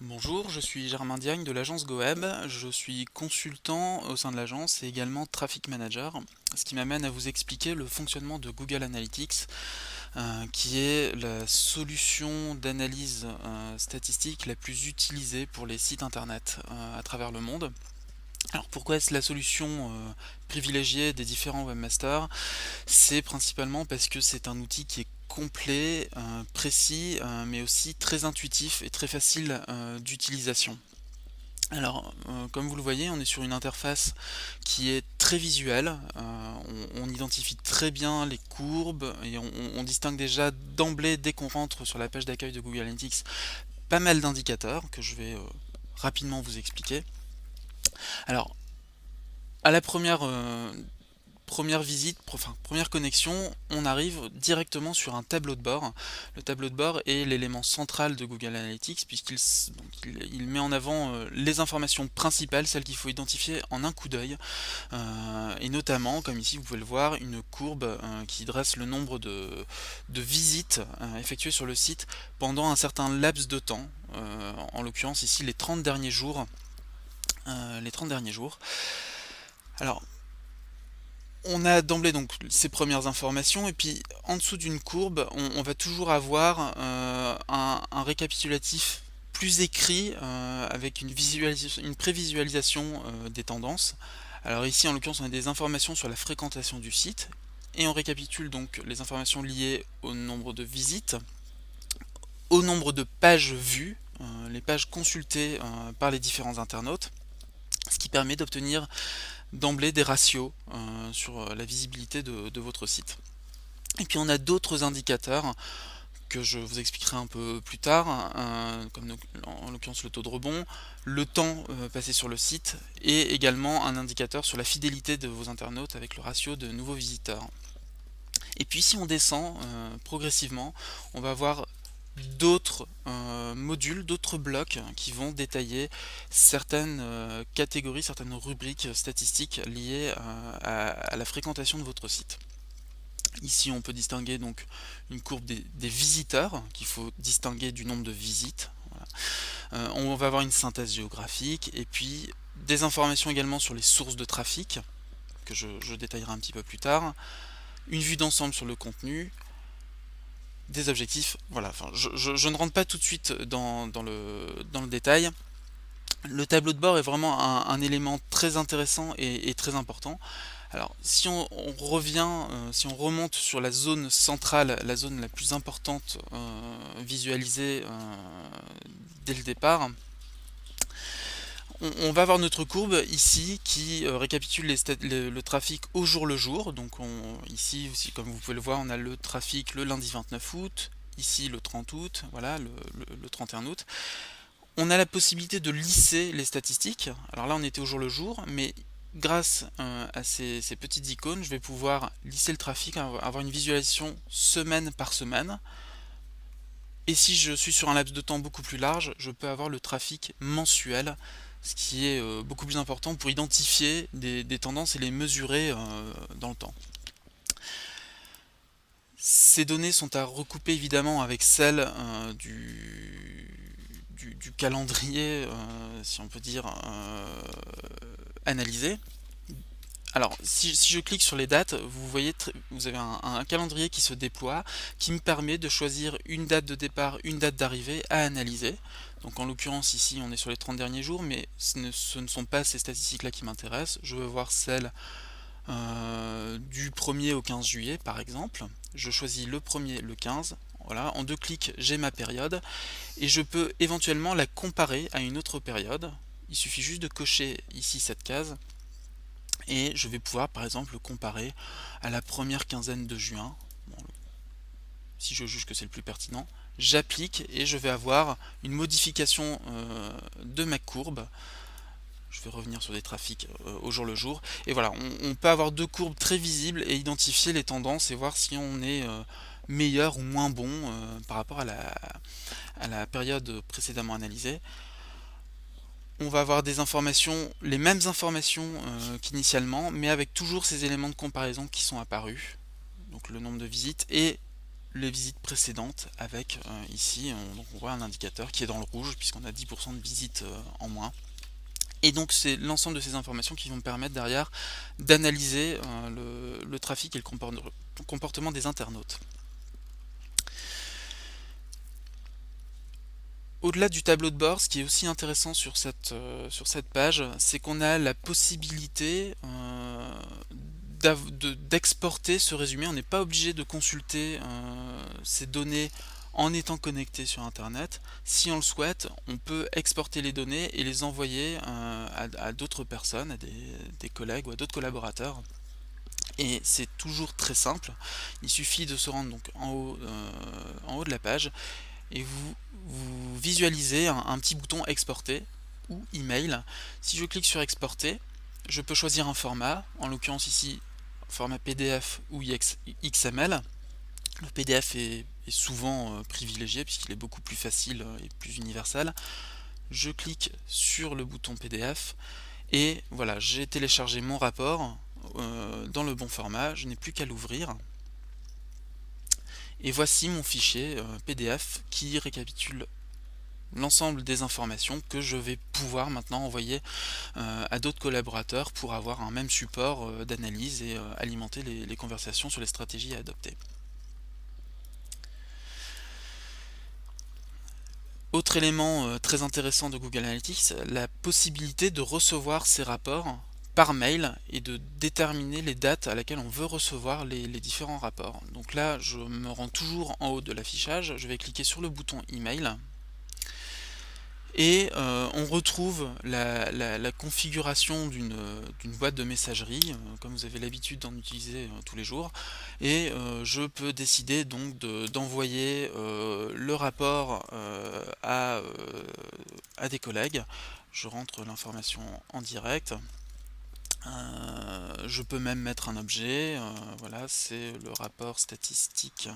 Bonjour, je suis Germain Diagne de l'agence GoWeb. Je suis consultant au sein de l'agence et également Traffic Manager, ce qui m'amène à vous expliquer le fonctionnement de Google Analytics, qui est la solution d'analyse statistique la plus utilisée pour les sites internet à travers le monde. Alors pourquoi est-ce la solution privilégiée des différents webmasters? C'est principalement parce que c'est un outil qui est complet, précis, mais aussi très intuitif et très facile d'utilisation. Alors, comme vous le voyez, on est sur une interface qui est très visuelle, on identifie très bien les courbes et on distingue déjà d'emblée, dès qu'on rentre sur la page d'accueil de Google Analytics, pas mal d'indicateurs que je vais rapidement vous expliquer. Alors, à la première visite, enfin première connexion, on arrive directement sur un tableau de bord. Le tableau de bord est l'élément central de Google Analytics puisqu'il met en avant les informations principales, celles qu'il faut identifier en un coup d'œil, et notamment, comme ici vous pouvez le voir, une courbe qui dresse le nombre de visites effectuées sur le site pendant un certain laps de temps, en l'occurrence ici les 30 derniers jours. Les 30 derniers jours. Alors, on a d'emblée donc ces premières informations et puis en dessous d'une courbe on va toujours avoir un récapitulatif plus écrit avec une prévisualisation des tendances. Alors ici en l'occurrence on a des informations sur la fréquentation du site et on récapitule donc les informations liées au nombre de visites, au nombre de pages vues, les pages consultées par les différents internautes, ce qui permet d'obtenir d'emblée des ratios sur la visibilité de votre site. Et puis on a d'autres indicateurs que je vous expliquerai un peu plus tard, comme en l'occurrence le taux de rebond, le temps passé sur le site, et également un indicateur sur la fidélité de vos internautes avec le ratio de nouveaux visiteurs. Et puis si on descend progressivement, on va avoir d'autres modules, d'autres blocs qui vont détailler certaines catégories, certaines rubriques statistiques liées à la fréquentation de votre site. Ici on peut distinguer donc une courbe des visiteurs qu'il faut distinguer du nombre de visites. Voilà. On va avoir une synthèse géographique et puis des informations également sur les sources de trafic que je détaillerai un petit peu plus tard, une vue d'ensemble sur le contenu, des objectifs. Voilà, enfin, je ne rentre pas tout de suite dans le détail. Le tableau de bord est vraiment un élément très intéressant et très important. Alors, si on revient, si on remonte sur la zone centrale, la zone la plus importante visualisée dès le départ, on va avoir notre courbe ici qui récapitule le trafic au jour le jour. Donc ici, aussi, comme vous pouvez le voir, on a le trafic le lundi 29 août, ici le 30 août, voilà, le 31 août. On a la possibilité de lisser les statistiques. Alors là, on était au jour le jour, mais grâce à ces petites icônes, je vais pouvoir lisser le trafic, avoir une visualisation semaine par semaine. Et si je suis sur un laps de temps beaucoup plus large, je peux avoir le trafic mensuel, ce qui est beaucoup plus important pour identifier des tendances et les mesurer dans le temps. Ces données sont à recouper évidemment avec celles du calendrier, si on peut dire, analysé. Alors, si je clique sur les dates, vous voyez, vous avez un calendrier qui se déploie, qui me permet de choisir une date de départ, une date d'arrivée à analyser. Donc en l'occurrence ici on est sur les 30 derniers jours, mais ce ne sont pas ces statistiques-là qui m'intéressent. Je veux voir celles du 1er au 15 juillet par exemple. Je choisis le 1er, le 15. Voilà, en deux clics j'ai ma période et je peux éventuellement la comparer à une autre période. Il suffit juste de cocher ici cette case et je vais pouvoir par exemple le comparer à la première quinzaine de juin. Bon, si je juge que c'est le plus pertinent, j'applique et je vais avoir une modification de ma courbe. Je vais revenir sur des trafics au jour le jour. Et voilà, on peut avoir deux courbes très visibles et identifier les tendances et voir si on est meilleur ou moins bon par rapport à la période précédemment analysée. On va avoir des informations, les mêmes informations qu'initialement, mais avec toujours ces éléments de comparaison qui sont apparus. Donc le nombre de visites et les visites précédentes avec ici, donc on voit un indicateur qui est dans le rouge puisqu'on a 10% de visites en moins. Et donc c'est l'ensemble de ces informations qui vont me permettre derrière d'analyser le trafic et le comportement des internautes. Au-delà du tableau de bord, ce qui est aussi intéressant sur cette page, c'est qu'on a la possibilité d'exporter ce résumé. On n'est pas obligé de consulter ces données en étant connecté sur Internet. Si on le souhaite, on peut exporter les données et les envoyer à d'autres personnes, à des collègues ou à d'autres collaborateurs. Et c'est toujours très simple. Il suffit de se rendre donc en haut de la page et vous visualisez un petit bouton exporter ou email. Si je clique sur exporter, je peux choisir un format, en l'occurrence ici format PDF ou XML. Le PDF est souvent privilégié puisqu'il est beaucoup plus facile et plus universel. Je clique sur le bouton PDF et voilà, j'ai téléchargé mon rapport dans le bon format, je n'ai plus qu'à l'ouvrir. Et voici mon fichier PDF qui récapitule l'ensemble des informations que je vais pouvoir maintenant envoyer à d'autres collaborateurs pour avoir un même support d'analyse et alimenter les conversations sur les stratégies à adopter. Autre élément très intéressant de Google Analytics, la possibilité de recevoir ces rapports par mail et de déterminer les dates à laquelle on veut recevoir les différents rapports. Donc là, je me rends toujours en haut de l'affichage, je vais cliquer sur le bouton email et on retrouve la configuration d'une boîte de messagerie, comme vous avez l'habitude d'en utiliser tous les jours, et je peux décider donc d'envoyer le rapport à des collègues. Je rentre l'information en direct. Je peux même mettre un objet, voilà, c'est le rapport statistique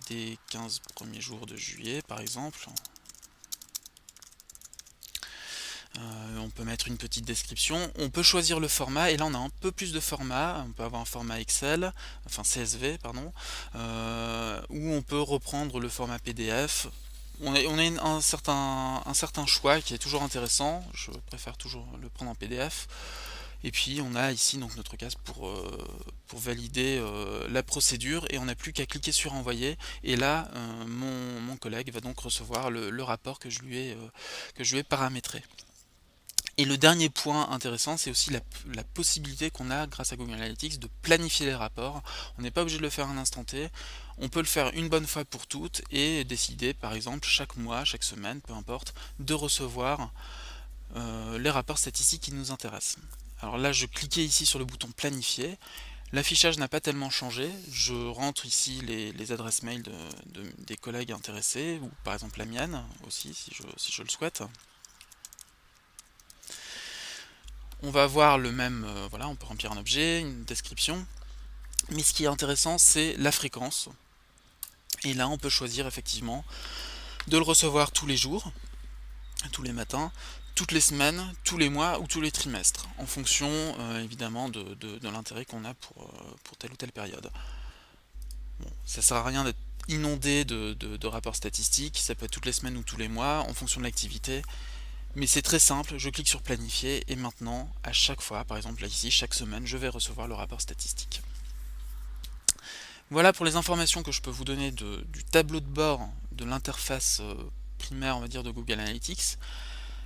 des 15 premiers jours de juillet par exemple. On peut mettre une petite description, on peut choisir le format, et là on a un peu plus de format, on peut avoir un format Excel, enfin CSV pardon, ou on peut reprendre le format PDF. On a un certain choix qui est toujours intéressant, je préfère toujours le prendre en PDF. Et puis on a ici donc notre case pour valider la procédure, et on n'a plus qu'à cliquer sur envoyer, et là mon collègue va donc recevoir le rapport que je lui ai paramétré. Et le dernier point intéressant, c'est aussi la possibilité qu'on a grâce à Google Analytics de planifier les rapports. On n'est pas obligé de le faire à un instant T, on peut le faire une bonne fois pour toutes et décider par exemple chaque mois, chaque semaine, peu importe, de recevoir les rapports statistiques qui nous intéressent. Alors là, je cliquais ici sur le bouton planifier. L'affichage n'a pas tellement changé, je rentre ici les adresses mail des collègues intéressés, ou par exemple la mienne aussi si je le souhaite. On va avoir le même, voilà, on peut remplir un objet, une description, mais ce qui est intéressant c'est la fréquence, et là on peut choisir effectivement de le recevoir tous les jours, tous les matins, toutes les semaines, tous les mois ou tous les trimestres, en fonction évidemment de l'intérêt qu'on a pour telle ou telle période. Bon, ça sert à rien d'être inondé de rapports statistiques, ça peut être toutes les semaines ou tous les mois, en fonction de l'activité. Mais c'est très simple, je clique sur planifier et maintenant, à chaque fois, par exemple là ici, chaque semaine, je vais recevoir le rapport statistique. Voilà pour les informations que je peux vous donner du tableau de bord de l'interface primaire, on va dire, de Google Analytics.